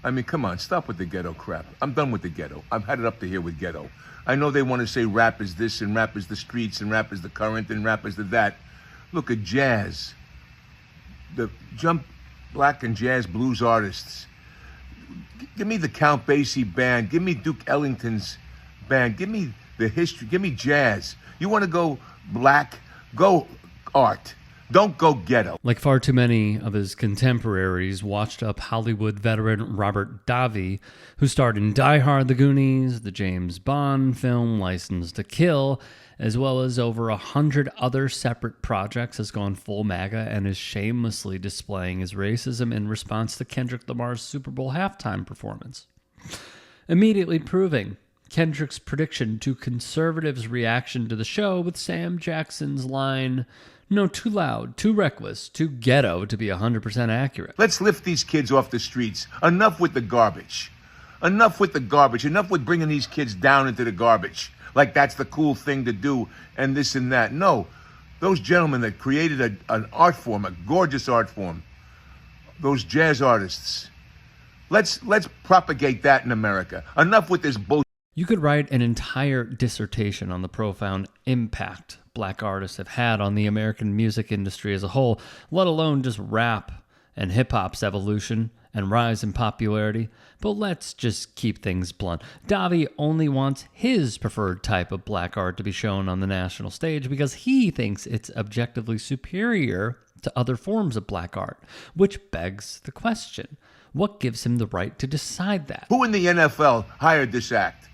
I mean, come on, stop with the ghetto crap. I'm done with the ghetto. I've had it up to here with ghetto. I know they want to say rap is this and rap is the streets and rap is the current and rap is the that. Look at jazz. The jump black and jazz blues artists. Give me the Count Basie band. Give me Duke Ellington's band. Give me the history. Give me jazz. You want to go black? Go art. Don't go ghetto. Like far too many of his contemporaries, washed-up Hollywood veteran Robert Davi, who starred in Die Hard, The Goonies, the James Bond film License to Kill, as well as over 100 other separate projects, has gone full MAGA and is shamelessly displaying his racism in response to Kendrick Lamar's Super Bowl halftime performance, immediately proving Kendrick's prediction to conservatives' reaction to the show with Sam Jackson's line, "No, too loud, too reckless, too ghetto to be 100% accurate." Let's lift these kids off the streets. Enough with the garbage. Enough with the garbage. Enough with bringing these kids down into the garbage. Like that's the cool thing to do and this and that. No, those gentlemen that created an art form, a gorgeous art form, those jazz artists, let's propagate that in America. Enough with this bullshit. You could write an entire dissertation on the profound impact black artists have had on the American music industry as a whole, let alone just rap and hip-hop's evolution and rise in popularity. But let's just keep things blunt. Davi only wants his preferred type of black art to be shown on the national stage because he thinks it's objectively superior to other forms of black art, which begs the question, what gives him the right to decide that? Who in the NFL hired this act?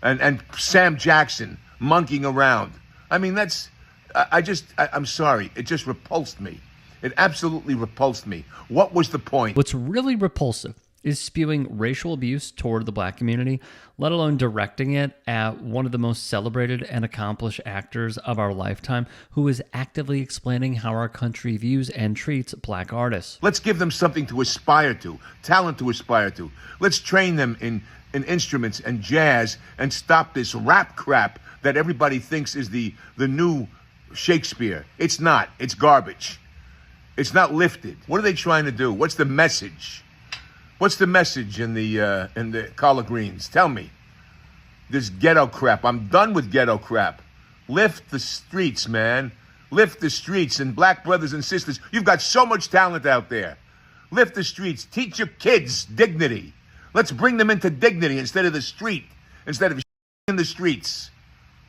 And Sam Jackson monkeying around. I mean, I'm sorry. It just repulsed me. It absolutely repulsed me. What was the point? What's really repulsive is spewing racial abuse toward the black community, let alone directing it at one of the most celebrated and accomplished actors of our lifetime, who is actively explaining how our country views and treats black artists. Let's give them something to aspire to, talent to aspire to. Let's train them in instruments and jazz and stop this rap crap that everybody thinks is the new Shakespeare. It's not. It's garbage. It's not lifted. What are they trying to do? What's the message? What's the message in the collard greens? Tell me. This ghetto crap. I'm done with ghetto crap. Lift the streets, man. Lift the streets. And black brothers and sisters, you've got so much talent out there. Lift the streets. Teach your kids dignity. Let's bring them into dignity instead of the street, instead of in the streets.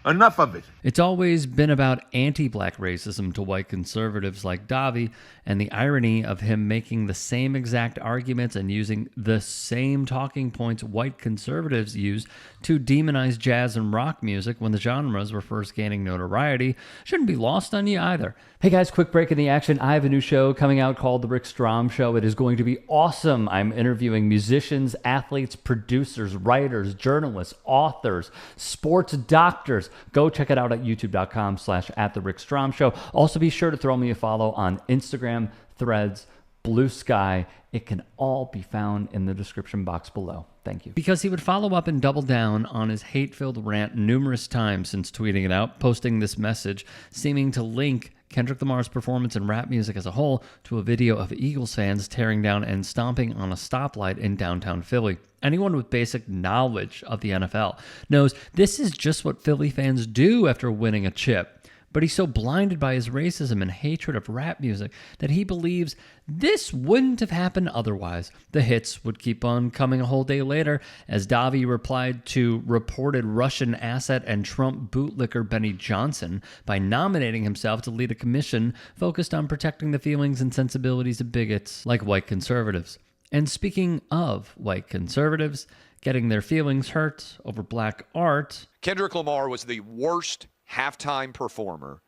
Enough of it. It's always been about anti-black racism to white conservatives like Davi, and the irony of him making the same exact arguments and using the same talking points white conservatives use to demonize jazz and rock music when the genres were first gaining notoriety shouldn't be lost on you either. Hey guys, quick break in the action. I have a new show coming out called The Rick Strom Show. It is going to be awesome. I'm interviewing musicians, athletes, producers, writers, journalists, authors, sports doctors. Go check it out at youtube.com/@TheRickStrom Show. Also be sure to throw me a follow on Instagram, Threads, Blue Sky. It can all be found in the description box below. Thank you. Because he would follow up and double down on his hate-filled rant numerous times since tweeting it out, posting this message, seeming to link Kendrick Lamar's performance in rap music as a whole to a video of Eagles fans tearing down and stomping on a stoplight in downtown Philly. Anyone with basic knowledge of the NFL knows this is just what Philly fans do after winning a chip. But he's so blinded by his racism and hatred of rap music that he believes this wouldn't have happened otherwise. The hits would keep on coming a whole day later, as Davi replied to reported Russian asset and Trump bootlicker Benny Johnson by nominating himself to lead a commission focused on protecting the feelings and sensibilities of bigots like white conservatives. And speaking of white conservatives getting their feelings hurt over black art, Kendrick Lamar was the worst halftime performer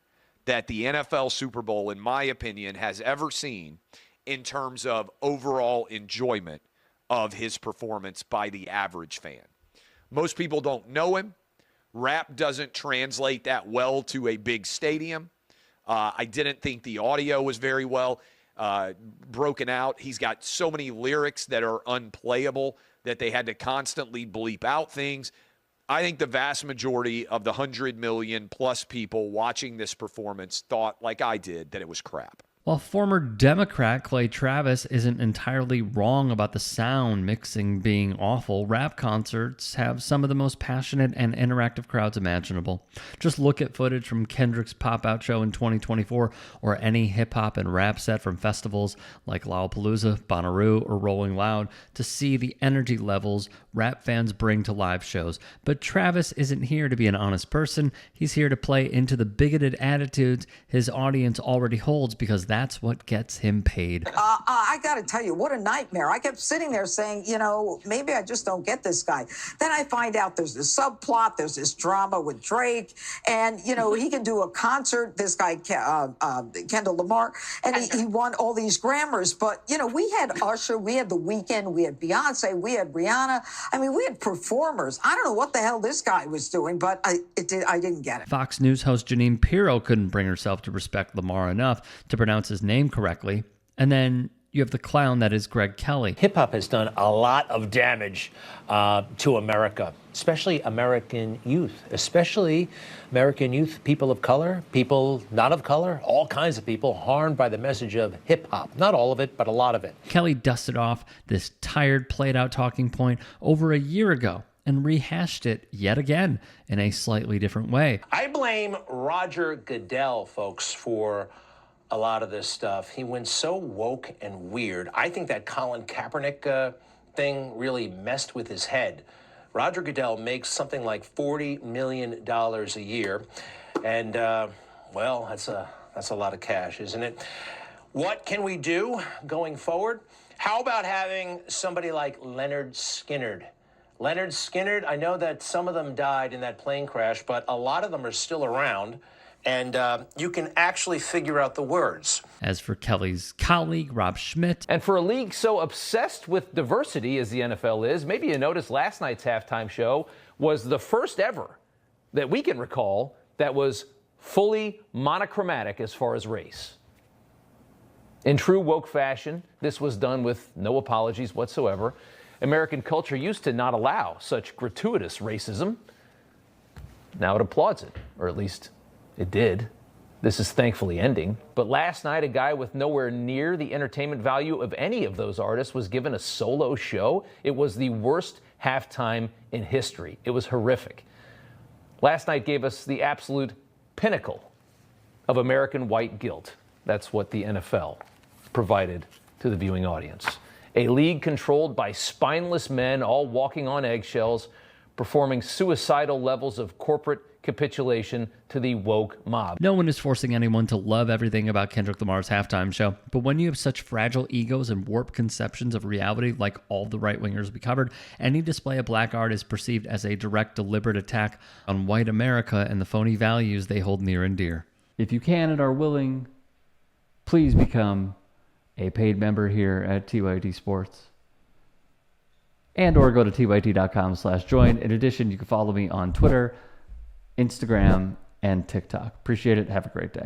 that the NFL Super Bowl, in my opinion, has ever seen in terms of overall enjoyment of his performance by the average fan. Most people don't know him. Rap doesn't translate that well to a big stadium. I didn't think the audio was very well broken out. He's got so many lyrics that are unplayable that they had to constantly bleep out things. I think the vast majority of the 100 million plus people watching this performance thought, like I did, that it was crap. While former Democrat Clay Travis isn't entirely wrong about the sound mixing being awful, rap concerts have some of the most passionate and interactive crowds imaginable. Just look at footage from Kendrick's pop-out show in 2024 or any hip-hop and rap set from festivals like Lollapalooza, Bonnaroo, or Rolling Loud to see the energy levels rap fans bring to live shows. But Travis isn't here to be an honest person. He's here to play into the bigoted attitudes his audience already holds because that's what gets him paid. I got to tell you, what a nightmare. I kept sitting there saying, maybe I just don't get this guy. Then I find out there's this subplot, there's this drama with Drake, and, he can do a concert, this guy, Kendall Lamar, and he won all these Grammys. But, we had Usher, we had The Weeknd, we had Beyonce, we had Rihanna. I mean, we had performers. I don't know what the hell this guy was doing, but I didn't get it. Fox News host Janine Pirro couldn't bring herself to respect Lamar enough to pronounce his name correctly. And then you have the clown that is Greg Kelly. Hip-hop has done a lot of damage to America, especially American youth, people of color, people not of color, all kinds of people harmed by the message of hip-hop. Not all of it, but a lot of it. Kelly dusted off this tired, played-out talking point over a year ago and rehashed it yet again in a slightly different way. I blame Roger Goodell, folks, for a lot of this stuff. He went so woke and weird. I think that Colin Kaepernick thing really messed with his head. Roger Goodell makes something like $40 million a year. And, that's a lot of cash, isn't it? What can we do going forward? How about having somebody like Leonard Skinner? Leonard Skinner, I know that some of them died in that plane crash, but a lot of them are still around. And you can actually figure out the words. As for Kelly's colleague, Rob Schmidt. And for a league so obsessed with diversity as the NFL is, maybe you noticed last night's halftime show was the first ever that we can recall that was fully monochromatic as far as race. In true woke fashion, this was done with no apologies whatsoever. American culture used to not allow such gratuitous racism. Now it applauds it, or at least it did. This is thankfully ending. But last night, a guy with nowhere near the entertainment value of any of those artists was given a solo show. It was the worst halftime in history. It was horrific. Last night gave us the absolute pinnacle of American white guilt. That's what the NFL provided to the viewing audience. A league controlled by spineless men, all walking on eggshells, performing suicidal levels of corporate capitulation to the woke mob. No one is forcing anyone to love everything about Kendrick Lamar's halftime show, but when you have such fragile egos and warped conceptions of reality like all the right-wingers we covered, any display of black art is perceived as a direct, deliberate attack on white America and the phony values they hold near and dear. If you can and are willing, please become a paid member here at TYT Sports. Or go to tyt.com/join. In addition, you can follow me on Twitter, Instagram, and TikTok. Appreciate it. Have a great day.